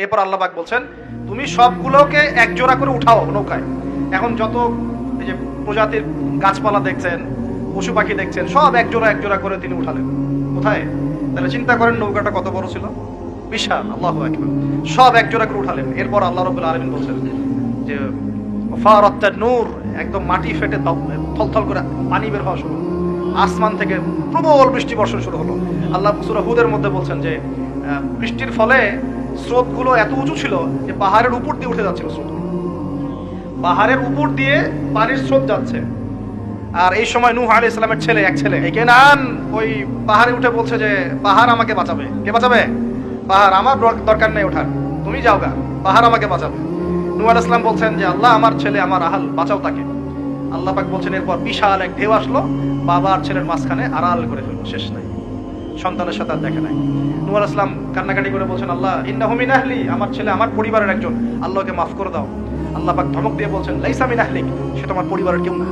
এরপর আল্লাহ পাক বলছেন তুমি সবগুলোকে এক জোড়া করে উঠাও নৌকায়। এখন যত এই যে প্রজাতির গাছপালা দেখছেন, পশু পাখি দেখছেন, সব এক জোড়া করে তিনি উঠালেন। কোথায়? তাহলে চিন্তা করেন নৌকাটা কত বড় ছিল, বিশাল। আল্লাহু আকবার। সব এক জোড়া করে উঠালেন। এরপর আল্লাহ রাব্বুল আলামিন বলছেন যে ফারাত্তান নূর, একদম মাটি ফেটে থলথল করে পানি বের হওয়া শুরু হলো। আসমান থেকে প্রবল বৃষ্টি বর্ষণ শুরু হলো। আল্লাহ সূরা হুদের মধ্যে বলছেন যে বৃষ্টির ফলে স্রোতগুলো এত উঁচু ছিল যে পাহাড়ের উপর দিয়ে উঠে যাচ্ছিল স্রোত। পাহাড়ের উপর দিয়ে পানির স্রোত যাচ্ছে। আর এই সময় নূহ আলাইহিস সালামের ছেলে, এক ছেলে এই কেনান, ওই পাহাড়ে উঠে বলছে যে পাহাড় আমাকে বাঁচাবে। কে বাঁচাবে? পাহাড়। আমার দরকার নেই ওঠার, তুমি যাও গা, পাহাড় আমাকে বাঁচাবে। নূহ আলাইহিস সালাম বলছেন যে আল্লাহ, আমার ছেলে, আমার আহাল, বাঁচাও তাকে। আল্লাহ পাক বলছেন এরপর বিশাল এক ঢেউ আসলো, বাবা আর ছেলের মাঝখানে আড়াল করে ফেললো, শেষ নাই, সন্তানের সাথে আর দেখে নাই। নূহ আলাইহিস সালাম কান্নাকাটি করে বলছেন আল্লাহ ইন্নাহু মিন আহলি, আমার ছেলে আমার পরিবারের একজন, আল্লাহকে মাফ করে দাও। আল্লাহ পাক ধমক দিয়ে বলছেন লাইসা মিন আহলিক, সে তোমার পরিবারের কেউ না।